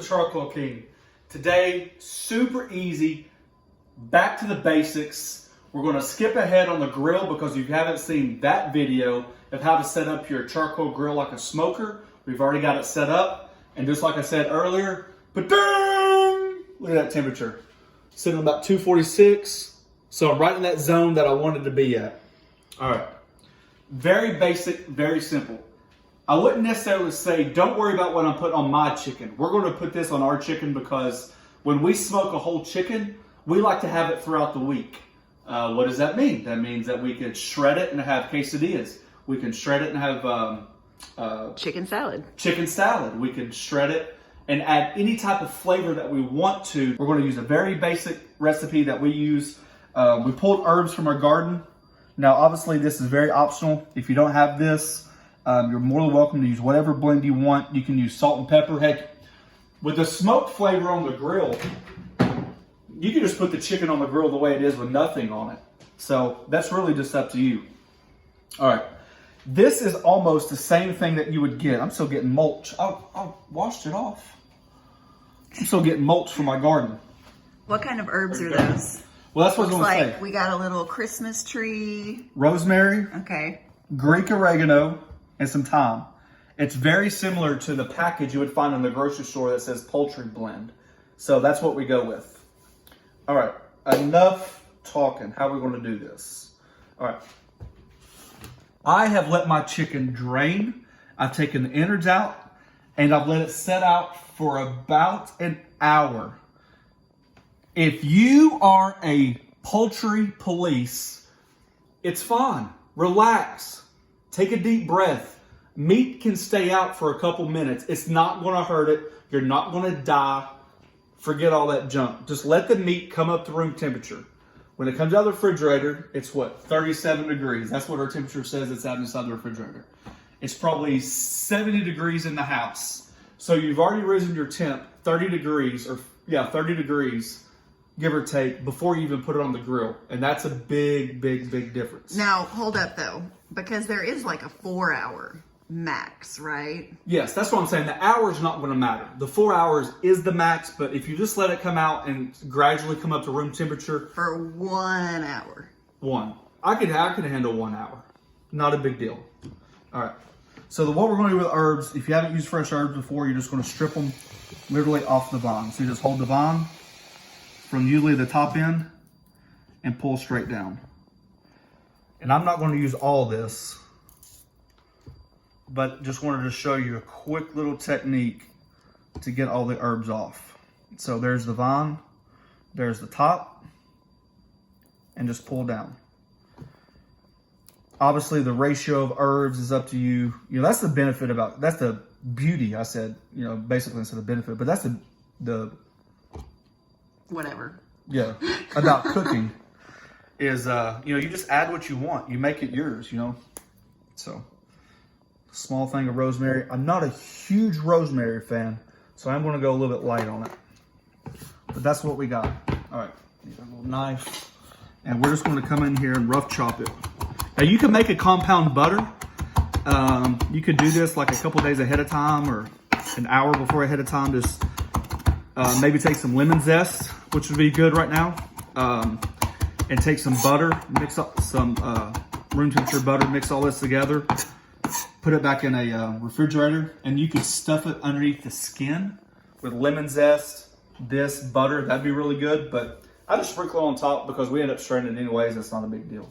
Charcoal King. Today, super easy, back to the basics. We're going to skip ahead on the grill because you haven't seen that video of how to set up your charcoal grill like a smoker. We've already got it set up. And just like I said earlier, ba-ding! Look at that temperature. Sitting about 246. So I'm right in that zone that I wanted to be at. All right. Very basic, very simple. I wouldn't necessarily say, don't worry about what I'm putting on my chicken. We're going to put this on our chicken because when we smoke a whole chicken, we like to have it throughout the week. What does that mean? That means that we can shred it and have quesadillas. We can shred it and have chicken salad. Chicken salad. We can shred it and add any type of flavor that we want to. We're going to use a very basic recipe that we use. We pulled herbs from our garden. Now, obviously, this is very optional. If you don't have this, you're more than welcome to use whatever blend you want. You can use salt and pepper. Heck, with the smoked flavor on the grill, you can just put the chicken on the grill the way it is with nothing on it. So that's really just up to you. All right. This is almost the same thing that you would get. I'm still getting mulch. I washed it off. I'm still getting mulch from my garden. What kind of herbs are those? Well, that's what I was going to say. We got a little Christmas tree. Rosemary. Okay. Greek oregano. And some thyme. It's very similar to the package you would find in the grocery store that says poultry blend. So that's what we go with. All right, enough talking. How are we going to do this? All right. I have let my chicken drain. I've taken the innards out and I've let it set out for about an hour. If you are a poultry police, it's fine. Relax. Take a deep breath. Meat can stay out for a couple minutes. It's not going to hurt it. You're not going to die. Forget all that junk. Just let the meat come up to room temperature. When it comes out of the refrigerator, it's what? 37 degrees. That's what our temperature says it's out inside the refrigerator. It's probably 70 degrees in the house. So you've already risen your temp 30 degrees, 30 degrees, give or take, before you even put it on the grill. And that's a big, big, big difference. Now, hold up though, because there is like a 4-hour max, right? Yes, that's what I'm saying. The hour is not going to matter. The 4 hours is the max, but if you just let it come out and gradually come up to room temperature. For 1 hour. I could handle 1 hour. Not a big deal. All right. So what we're going to do with herbs, if you haven't used fresh herbs before, you're just going to strip them literally off the vine. So you just hold the vine from usually the top end and pull straight down. And I'm not going to use all this, but just wanted to show you a quick little technique to get all the herbs off. So there's the vine, there's the top, and just pull down. Obviously the ratio of herbs is up to you. You know, that's the benefit about, that's the beauty, I said, you know, basically instead of benefit, but that's the whatever. Yeah, about cooking is, you know, you just add what you want. You make it yours, you know. So, small thing of rosemary. I'm not a huge rosemary fan, so I'm going to go a little bit light on it. But that's what we got. All right, a little knife. And we're just going to come in here and rough chop it. Now, you can make a compound butter. You could do this like a couple days ahead of time or an hour before ahead of time. Just maybe take some lemon zest, which would be good right now, and take some butter, mix up some room temperature butter, mix all this together, put it back in a refrigerator, and you can stuff it underneath the skin with lemon zest, this butter. That'd be really good, but I just sprinkle it on top because we end up straining it anyways. It's not a big deal.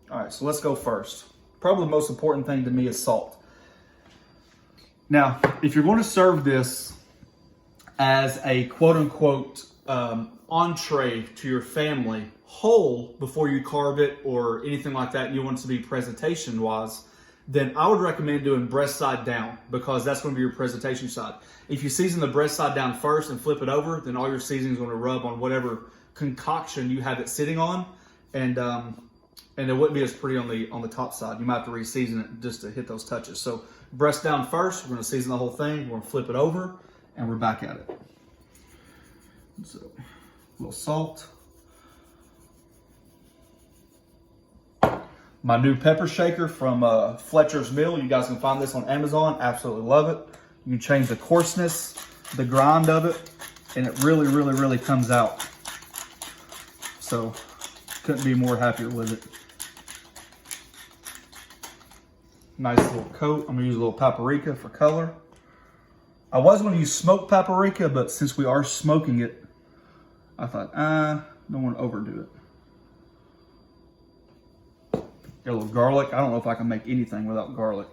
All right, so let's go first. Probably the most important thing to me is salt. Now, if you're going to serve this as a quote-unquote entree to your family whole before you carve it or anything like that, and you want it to be presentation-wise, then I would recommend doing breast side down because that's going to be your presentation side. If you season the breast side down first and flip it over, then all your seasoning is going to rub on whatever concoction you have it sitting on, and it wouldn't be as pretty on the top side. You might have to re-season it just to hit those touches. So breast down first. We're going to season the whole thing. We're going to flip it over, and we're back at it. So a little salt. My new pepper shaker from Fletcher's Mill. You guys can find this on Amazon. Absolutely love it. You can change the coarseness the grind of it, and it really, really, really comes out. So couldn't be more happier with it. Nice little coat. I'm gonna use a little paprika for color. I was gonna use smoked paprika, but since we are smoking it, I thought, don't want to overdo it. Got a little garlic. I don't know if I can make anything without garlic.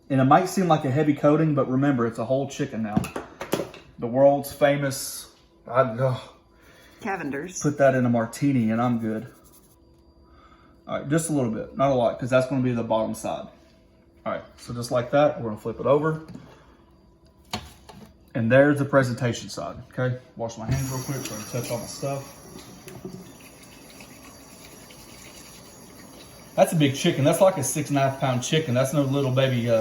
And it might seem like a heavy coating, but remember, it's a whole chicken now. The world's famous, I don't know. Cavender's. Put that in a martini and I'm good. All right, just a little bit, not a lot, because that's gonna be the bottom side. All right, so just like that, we're gonna flip it over. And there's the presentation side, okay? Wash my hands real quick so I can touch all my stuff. That's a big chicken. That's like a 6.5 pound chicken. That's no little baby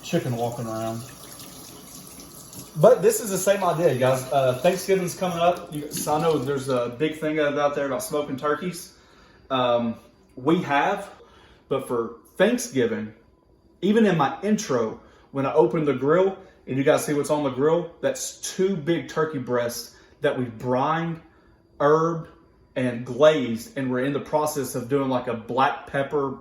chicken walking around. But this is the same idea, guys. Thanksgiving's coming up. So I know there's a big thing out there about smoking turkeys. We have, but for Thanksgiving, even in my intro, when I open the grill and you guys see what's on the grill, that's 2 big turkey breasts that we brined, herbed, and glazed, and we're in the process of doing like a black pepper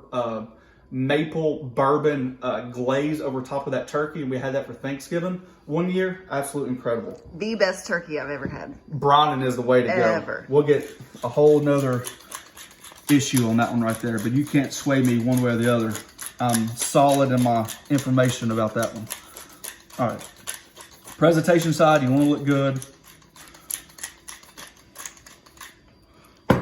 maple bourbon glaze over top of that turkey, and we had that for Thanksgiving one year. Absolutely incredible. The best turkey I've ever had. Brining is the way to Ever. go. We'll get a whole nother issue on that one right there, but you can't sway me one way or the other. I'm solid in my information about that one. All right, presentation side, you want to look good.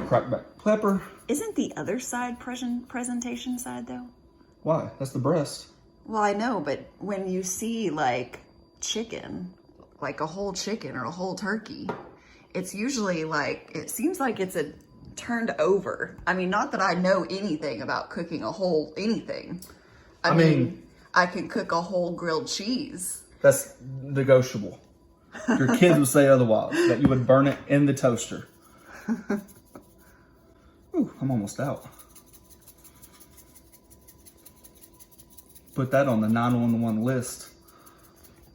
Crack back pepper. Isn't the other side presentation side though? Why? That's the breast. Well, I know, but when you see like chicken, like a whole chicken or a whole turkey, it's usually like, it seems like it's a turned over. I mean, not that I know anything about cooking a whole anything. I mean, I can cook a whole grilled cheese. That's negotiable. Your kids would say otherwise, that you would burn it in the toaster. Ooh, I'm almost out. Put that on the 911 list.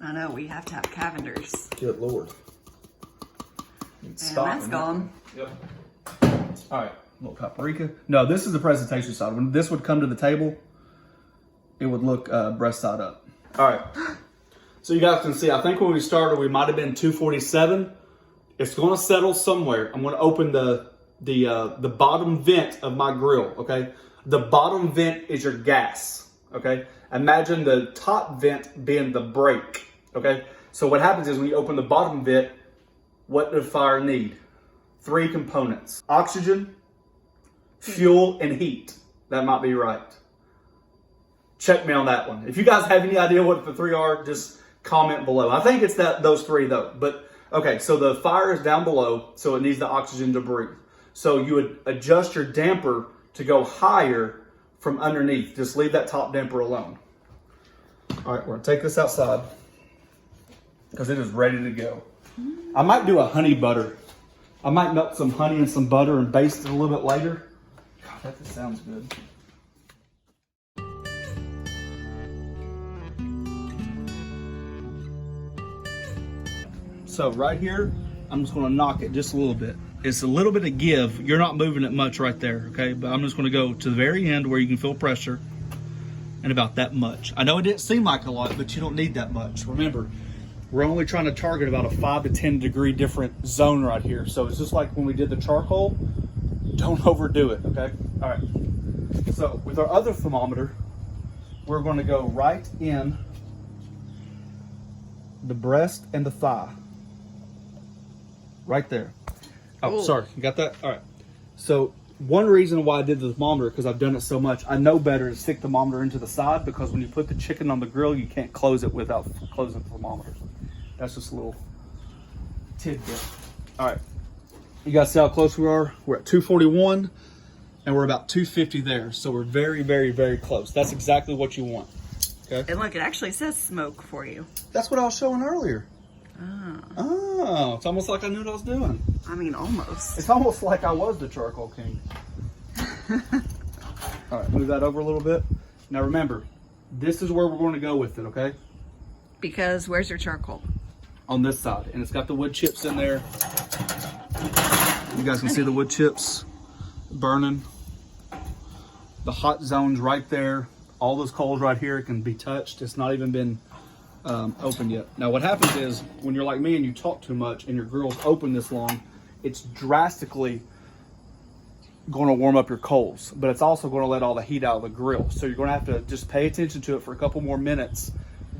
I know, we have to have Cavenders. Good Lord. And that's gone. Yep. All right, a little paprika. No, this is the presentation side. When this would come to the table, it would look breast side up. All right. So you guys can see, I think when we started, we might have been 247. It's going to settle somewhere. I'm going to open the bottom vent of my grill, okay? The bottom vent is your gas, okay? Imagine the top vent being the brake, okay? So what happens is when you open the bottom vent, what does fire need? 3 components: oxygen, fuel, and heat. That might be right. Check me on that one. If you guys have any idea what the 3 are, just comment below. I think it's those 3 though. But okay, so the fire is down below, so it needs the oxygen to breathe. So you would adjust your damper to go higher from underneath. Just leave that top damper alone. All right, we're gonna take this outside because it is ready to go. I might do a honey butter. I might melt some honey and some butter and baste it a little bit later. God, that just sounds good. So right here, I'm just gonna knock it just a little bit. It's a little bit of give. You're not moving it much right there, okay? But I'm just gonna go to the very end where you can feel pressure, and about that much. I know it didn't seem like a lot, but you don't need that much. Remember, we're only trying to target about a 5 to 10 degree different zone right here. So it's just like when we did the charcoal, don't overdo it, okay? All right, so with our other thermometer, we're gonna go right in the breast and the thigh. Right there. Oh, Ooh. Sorry, you got that? All right. So one reason why I did the thermometer, because I've done it so much, I know better to stick the thermometer into the side, because when you put the chicken on the grill, you can't close it without closing the thermometer. That's just a little tidbit. All right. You guys see how close we are? We're at 241 and we're about 250 there. So we're very, very, very close. That's exactly what you want. Okay. And look, it actually says smoke for you. That's what I was showing earlier. Oh. Oh, it's almost like I knew what I was doing. I mean, almost. It's almost like I was the charcoal king. All right, move that over a little bit. Now remember, This is where we're going to go with it, okay? Because where's your charcoal? On this side, and it's got the wood chips in there. You guys can see the wood chips burning. The hot zone's right there. All those coals right here can be touched. It's not even been open yet. Now what happens is when you're like me and you talk too much and your grill's open this long, it's drastically going to warm up your coals, but it's also going to let all the heat out of the grill. So you're going to have to just pay attention to it for a couple more minutes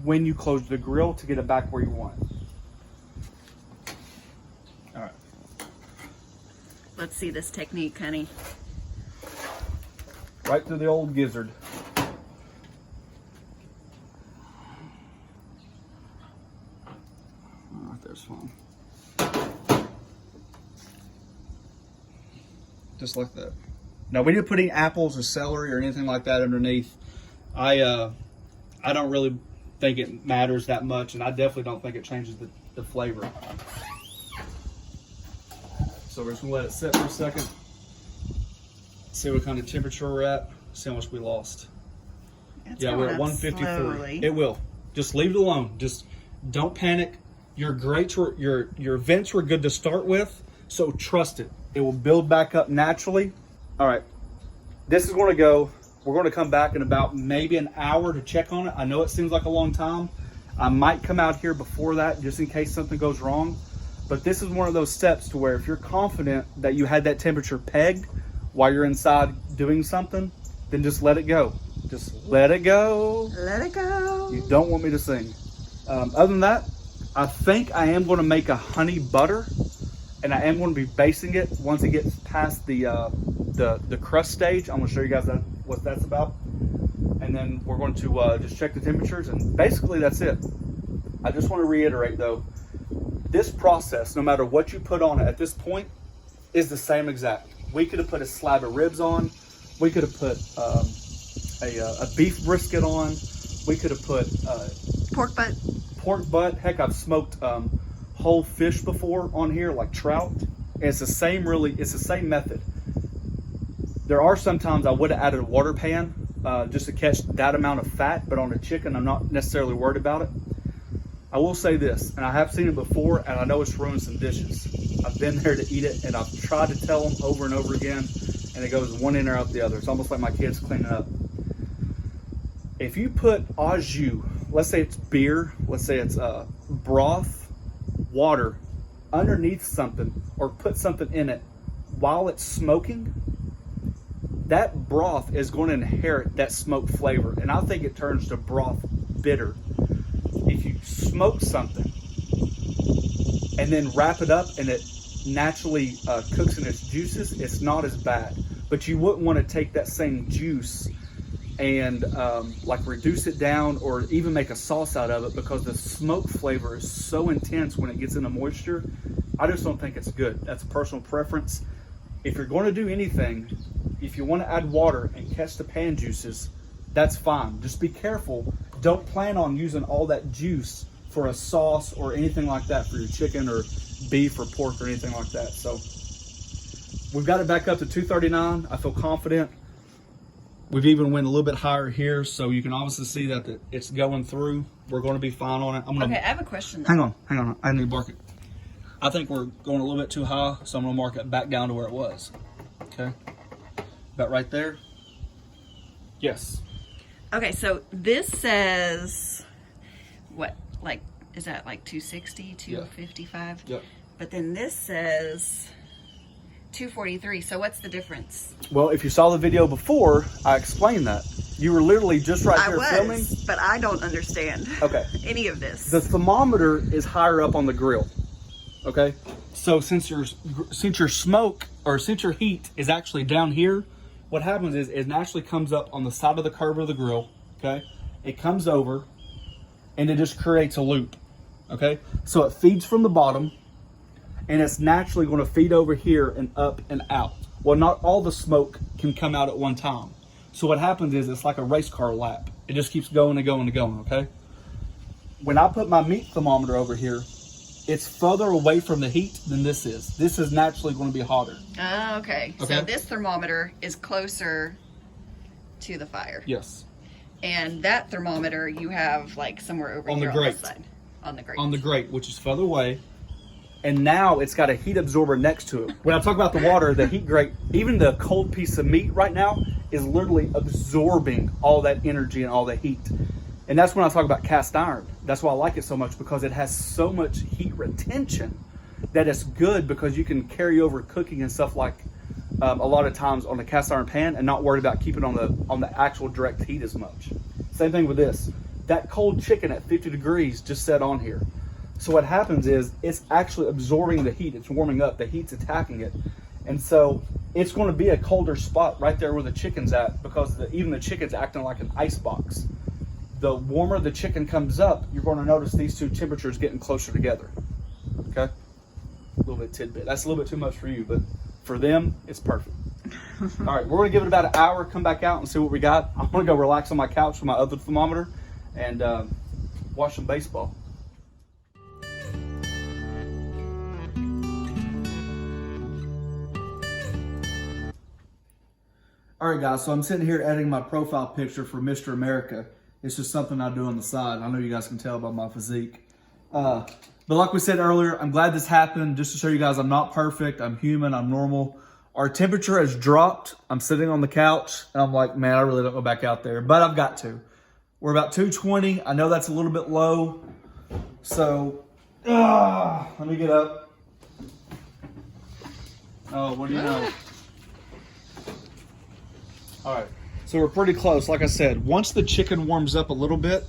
when you close the grill to get it back where you want it. All right. Let's see this technique, honey. Right through the old gizzard. Right there's fine. Just like that. Now we didn't put any apples or celery or anything like that underneath. I don't really think it matters that much, and I definitely don't think it changes the flavor. So we're just gonna let it sit for a second. See what kind of temperature we're at. See how much we lost. It's Yeah, we're at 153. slowly. It will. Just leave it alone. Just don't panic. Your grates were your vents were good to start with, so trust it. It will build back up naturally. All right. This is going to go. We're going to come back in about maybe an hour to check on it. I know it seems like a long time. I might come out here before that just in case something goes wrong. But this is one of those steps to where if you're confident that you had that temperature pegged while you're inside doing something, then just let it go. Just let it go. Let it go. You don't want me to sing. Other than that, I think I am going to make a honey butter, and I am going to be basting it once it gets past the crust stage. I'm going to show you guys what that's about, and then we're going to just check the temperatures, and basically that's it. I just want to reiterate though, this process, no matter what you put on it at this point, is the same exact. We could have put a slab of ribs on. We could have put a beef brisket on. We could have put Pork butt. pork butt. Heck, I've smoked whole fish before on here, like trout. And it's the same, really, it's the same method. There are sometimes I would have added a water pan just to catch that amount of fat, but on a chicken, I'm not necessarily worried about it. I will say this, and I have seen it before, and I know it's ruined some dishes. I've been there to eat it, and I've tried to tell them over and over again, and it goes one in or out the other. It's almost like my kids cleaning up. If you put au jus, let's say it's beer, let's say it's broth, water, underneath something, or put something in it while it's smoking, that broth is going to inherit that smoke flavor, and I think it turns the broth bitter. If you smoke something and then wrap it up and it naturally cooks in its juices, it's not as bad. But you wouldn't want to take that same juice and like reduce it down or even make a sauce out of it, because the smoke flavor is so intense when it gets into moisture. I just don't think it's good. That's a personal preference. If you're going to do anything, if you want to add water and catch the pan juices, that's fine. Just be careful. Don't plan on using all that juice for a sauce or anything like that for your chicken or beef or pork or anything like that. So we've got it back up to 239. I feel confident. We've even went a little bit higher here, so you can obviously see that it's going through. We're going to be fine on it. Okay, I have a question though. Hang on. I need to mark it. I think we're going a little bit too high, so I'm going to mark it back down to where it was. Okay? About right there. Yes. Okay, so this says, what, like, is that like 260, 255? Yep. But then this says 243, so what's the difference? Well, if you saw the video before, I explained that. You were literally just right here filming. But I don't understand any of this. The thermometer is higher up on the grill. Okay? So since your smoke, or since your heat is actually down here, what happens is it naturally comes up on the side of the curve of the grill, okay? It comes over, and it just creates a loop, okay? So it feeds from the bottom, and it's naturally going to feed over here and up and out. Well, not all the smoke can come out at one time. So what happens is it's like a race car lap. It just keeps going and going and going, okay? When I put my meat thermometer over here, it's further away from the heat than this is. This is naturally going to be hotter. Oh, okay. So this thermometer is closer to the fire. Yes. And that thermometer you have like somewhere over On the here grate. on the side. On the grate. On the grate, which is further away. And now it's got a heat absorber next to it. When I talk about the water, the heat grate, even the cold piece of meat right now is literally absorbing all that energy and all that heat. And that's when I talk about cast iron. That's why I like it so much, because it has so much heat retention that it's good, because you can carry over cooking and stuff like a lot of times on the cast iron pan and not worry about keeping on the actual direct heat as much. Same thing with this. That cold chicken at 50 degrees just set on here. So what happens is it's actually absorbing the heat. It's warming up. The heat's attacking it. And so it's going to be a colder spot right there where the chicken's at, because even the chicken's acting like an ice box. The warmer the chicken comes up, you're going to notice these two temperatures getting closer together. Okay? A little bit tidbit. That's a little bit too much for you, but for them, it's perfect. All right, we're going to give it about an hour, come back out and see what we got. I'm going to go relax on my couch with my other thermometer and watch some baseball. All right, guys, so I'm sitting here editing my profile picture for Mr. America. It's just something I do on the side. I know you guys can tell by my physique. But like we said earlier, I'm glad this happened, just to show you guys I'm not perfect. I'm human. I'm normal. Our temperature has dropped. I'm sitting on the couch, and I'm like, man, I really don't go back out there. But I've got to. We're about 220. I know that's a little bit low. So, let me get up. Oh, what do you know? All right, so we're pretty close. Like I said, once the chicken warms up a little bit,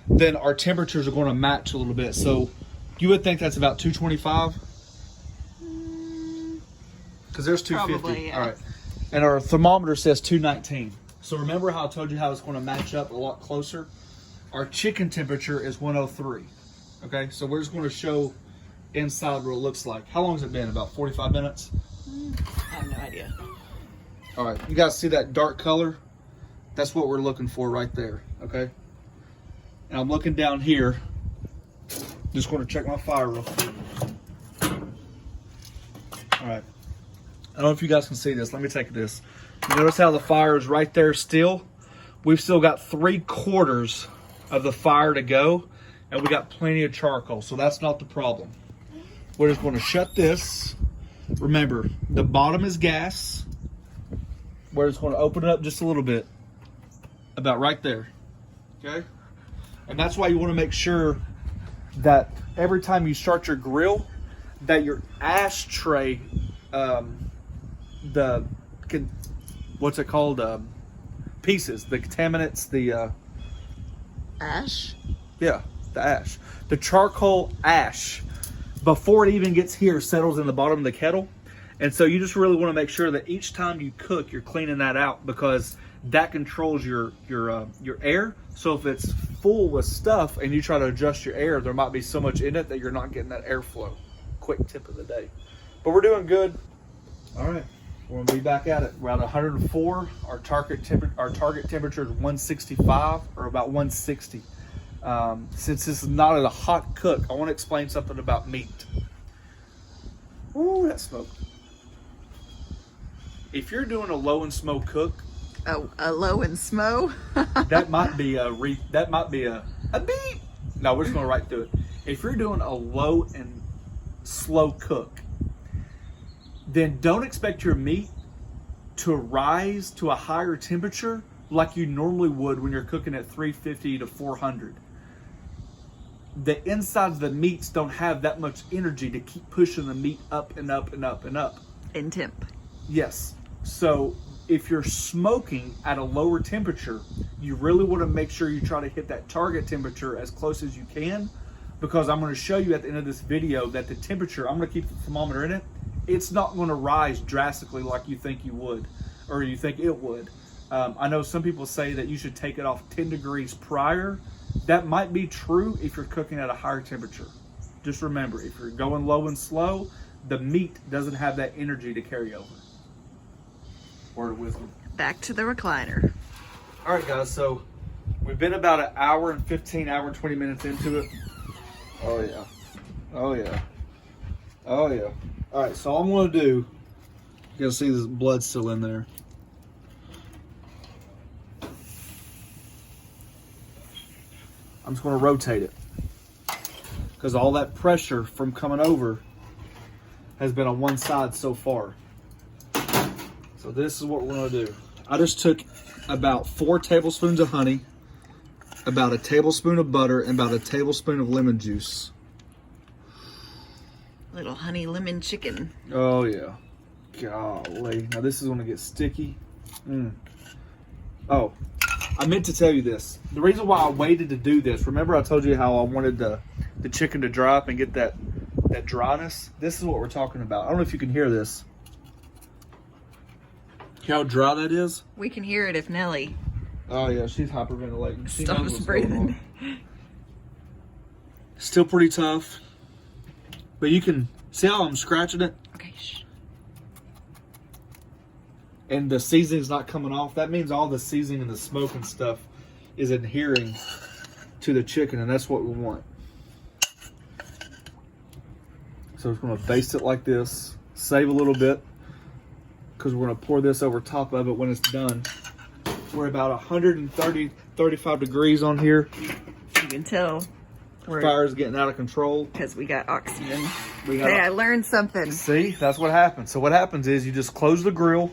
then our temperatures are going to match a little bit. So you would think that's about 225? Because there's 250. Probably, yeah. All right, and our thermometer says 219. So remember how I told you how it's going to match up a lot closer? Our chicken temperature is 103. Okay, so we're just going to show inside what it looks like. How long has it been? About 45 minutes? I have no idea. All right, you guys see that dark color? That's what we're looking for right there, okay? And I'm looking down here. Just going to check my fire real quick. All right. I don't know if you guys can see this. Let me take this. You notice how the fire is right there still? We've still got 3/4 of the fire to go, and we got plenty of charcoal, so that's not the problem. We're just going to shut this. Remember, the bottom is gas. We're just going to open it up just a little bit, about right there, okay? And that's why you want to make sure that every time you start your grill, that your ashtray, what's it called? Pieces, the contaminants, the Ash? Yeah, the ash. The charcoal ash, before it even gets here, settles in the bottom of the kettle. And so you just really want to make sure that each time you cook, you're cleaning that out, because that controls your air. So if it's full with stuff and you try to adjust your air, there might be so much in it that you're not getting that airflow. Quick tip of the day. But we're doing good. All right, we're gonna be back at it. We're at 104. Our target temperature is 165, or about 160. Since this is not a hot cook, I want to explain something about meat. Ooh, that smoke. If you're doing a low and slow cook, A low and smo? that might be a beep. No, we're just going right through it. If you're doing a low and slow cook, then don't expect your meat to rise to a higher temperature like you normally would when you're cooking at 350 to 400. The insides of the meats don't have that much energy to keep pushing the meat up and up and up and up. In temp. Yes. So if you're smoking at a lower temperature, you really want to make sure you try to hit that target temperature as close as you can, because I'm going to show you at the end of this video that the temperature, I'm going to keep the thermometer in it, it's not going to rise drastically like you think you would, or you think it would. I know some people say that you should take it off 10 degrees prior. That might be true if you're cooking at a higher temperature. Just remember, if you're going low and slow, the meat doesn't have that energy to carry over. Word of wisdom. Back to the recliner. All right, guys, so we've been about an hour and 20 minutes into it. Oh, yeah. Oh, yeah. Oh, yeah. All right, so all I'm going to do, you can see the blood still in there. I'm just going to rotate it because all that pressure from coming over has been on one side so far. So this is what we're going to do. I just took about 4 tablespoons of honey, about a tablespoon of butter, and about a tablespoon of lemon juice. Little honey lemon chicken. Oh yeah. Golly. Now this is going to get sticky. Oh, I meant to tell you this. The reason why I waited to do this, remember I told you how I wanted the chicken to dry up and get that dryness? This is what we're talking about. I don't know if you can hear this. Hear how dry that is? We can hear it if Nelly Oh yeah, she's hyperventilating. She knows stops what's going breathing. on. Still pretty tough. But you can see how I'm scratching it? Okay, shh. And the seasoning's not coming off. That means all the seasoning and the smoke and stuff is adhering to the chicken, and that's what we want. So we're going to baste it like this, save a little bit, because we're going to pour this over top of it when it's done. We're about 130, 35 degrees on here. You can tell Fire's getting out of control. because we got oxygen. We got Hey, I learned something. See, that's what happens. So what happens is you just close the grill.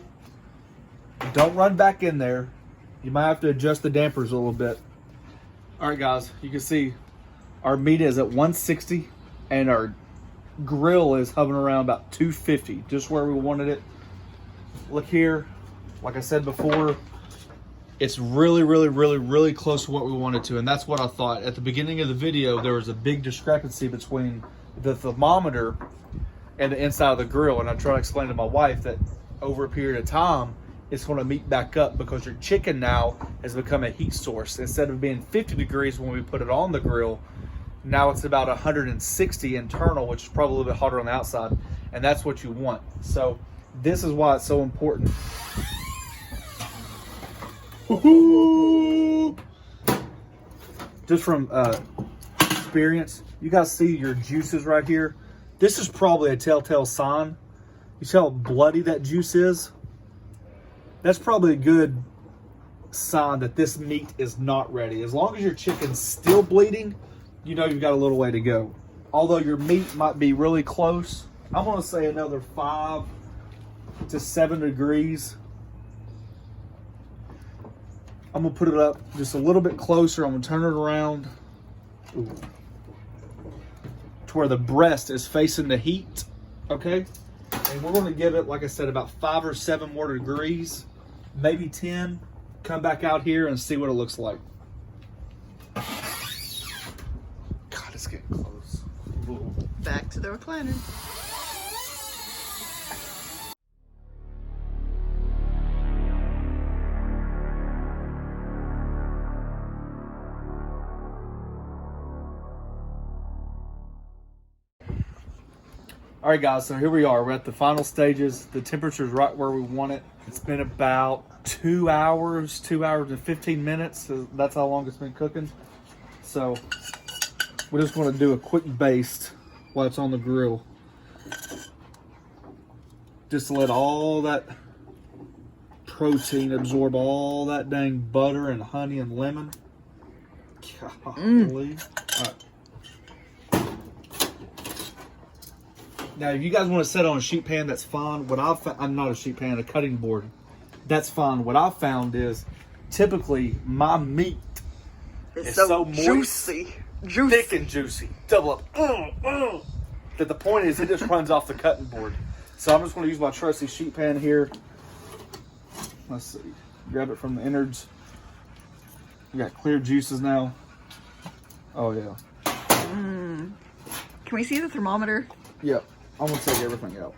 Don't run back in there. You might have to adjust the dampers a little bit. All right, guys, you can see our meat is at 160 and our grill is hovering around about 250, just where we wanted it. Look here, like I said before, it's really close to what we wanted to, and that's what I thought. At the beginning of the video, there was a big discrepancy between the thermometer and the inside of the grill, and I tried to explain to my wife that over a period of time, it's going to meet back up because your chicken now has become a heat source. Instead of being 50 degrees when we put it on the grill, now it's about 160 internal, which is probably a little bit hotter on the outside, and that's what you want. So this is why it's so important. Just from experience, you guys see your juices right here. This is probably a telltale sign. You see how bloody that juice is? That's probably a good sign that this meat is not ready. As long as your chicken's still bleeding, you know you've got a little way to go. Although your meat might be really close, I'm gonna say another 5 to 7 degrees. I'm gonna put it up just a little bit closer. I'm gonna turn it around to where the breast is facing the heat, okay? And we're gonna give it, like I said, about 5 or 7 more degrees, maybe 10. Come back out here and see what it looks like. God, it's getting close. Ooh. Back to the recliner. All right, guys, so here we are. We're at the final stages. The temperature's right where we want it. It's been about 2 hours and 15 minutes. So that's how long it's been cooking. So we're just going to do a quick baste while it's on the grill. Just to let all that protein absorb all that dang butter and honey and lemon. Golly. All right. Now, if you guys want to set on a sheet pan, that's fine. What I'm not a sheet pan, a cutting board. That's fine. What I found is typically my meat is so moist, juicy. thick and juicy. Double up. That the point is it just runs off the cutting board. So I'm just going to use my trusty sheet pan here. Let's see. Grab it from the innards. We got clear juices now. Oh, yeah. Can we see the thermometer? Yep. I'm going to take everything out.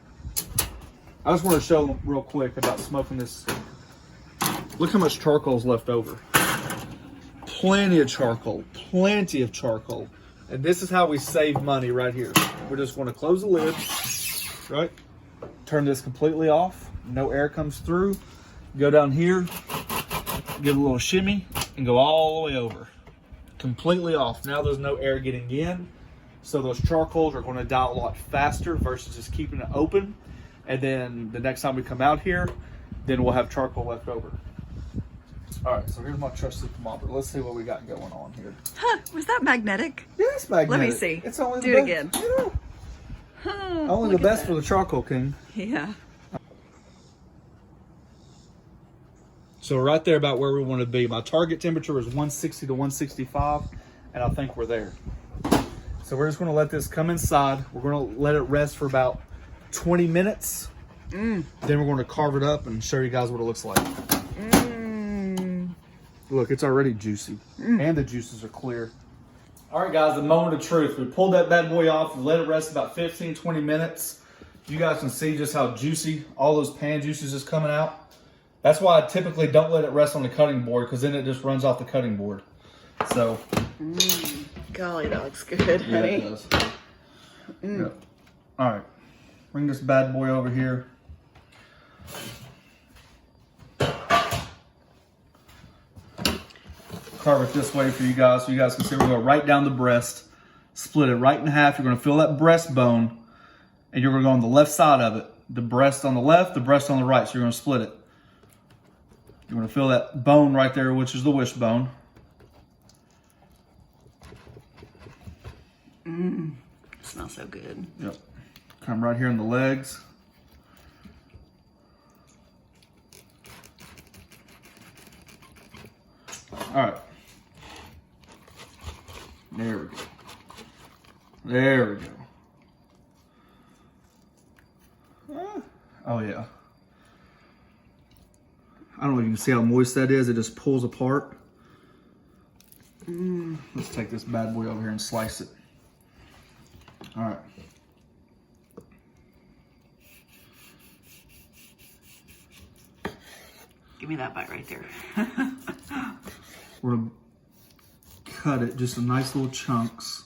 I just want to show them real quick about smoking this. Look how much charcoal is left over. Plenty of charcoal. Plenty of charcoal. And this is how we save money right here. We're just going to close the lid. Right? Turn this completely off. No air comes through. Go down here. Give it a little shimmy. And go all the way over. Completely off. Now there's no air getting in. So those charcoals are going to die a lot faster versus just keeping it open. And then the next time we come out here, then we'll have charcoal left over. All right, so here's my trusty thermometer. Let's see what we got going on here. Huh, was that magnetic? Yeah, it's magnetic. Let me see. It's only Do the it best. again. Yeah. Only the best for the charcoal king. Yeah. So right there about where we want to be. My target temperature is 160 to 165, and I think we're there. So we're just going to let this come inside. We're going to let it rest for about 20 minutes. Then we're going to carve it up and show you guys what it looks like. Look, it's already juicy, and the juices are clear. All right, guys, the moment of truth. We pulled that bad boy off. We let it rest about 15, 20 minutes. You guys can see just how juicy all those pan juices is coming out. That's why I typically don't let it rest on the cutting board, because then it just runs off the cutting board. So, Golly, that looks good, yeah, honey. it does. Yep. All right, bring this bad boy over here. Carve it this way for you guys, so you guys can see we're going right down the breast, split it right in half. You're going to feel that breastbone, and you're going to go on the left side of it. The breast on the left, the breast on the right. So you're going to split it. You're going to feel that bone right there, which is the wishbone. Smells so good. Yep. Come right here in the legs. All right. There we go. There we go. Oh, yeah. I don't know if you can see how moist that is. It just pulls apart. Let's take this bad boy over here and slice it. All right. Give me that bite right there. We're going to cut it just in nice little chunks.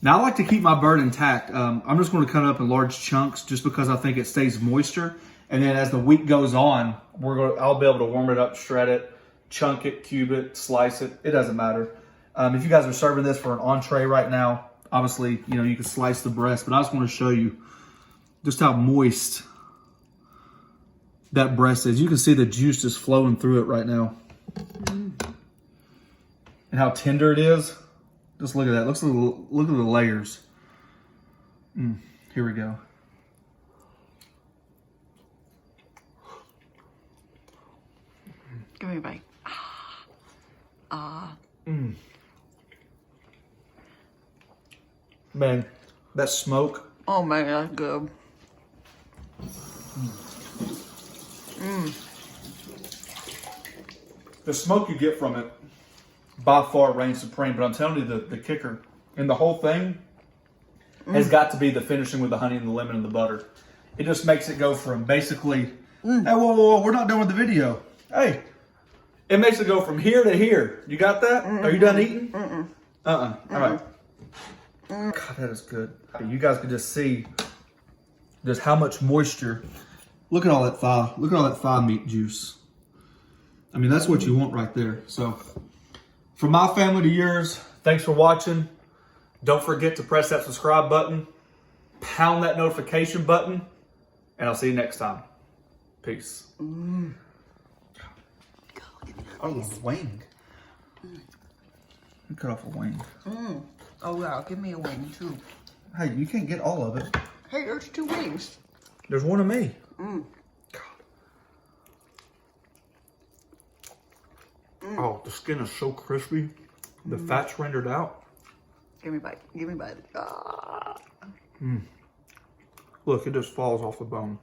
Now I like to keep my bird intact. I'm just going to cut it up in large chunks just because I think it stays moisture. And then as the week goes on, I'll be able to warm it up, shred it, chunk it, cube it, slice it. It doesn't matter. If you guys are serving this for an entree right now, obviously, you know, you can slice the breast, but I just want to show you just how moist that breast is. You can see the juice just flowing through it right now. And how tender it is. Just look at that. Look at the layers. Here we go. Give me a bite. Man, that smoke. Oh man, that's good. The smoke you get from it by far reigns supreme, but I'm telling you, the kicker in the whole thing has got to be the finishing with the honey and the lemon and the butter. It just makes it go from basically, hey, whoa, we're not done with the video. Hey, it makes it go from here to here. You got that? Are you done eating? All right. God, that is good. You guys can just see just how much moisture. Look at all that thigh. Look at all that thigh meat juice. I mean, that's what you want right there. So, from my family to yours, thanks for watching. Don't forget to press that subscribe button, pound that notification button, and I'll see you next time. Peace. Oh, the wing. You cut off a wing. Oh yeah, give me a wing too. Hey, you can't get all of it. Hey, there's 2 wings. There's one of me. Oh, the skin is so crispy. The fat's rendered out. Give me a bite. Give me a bite. Ah. Look, it just falls off the bone.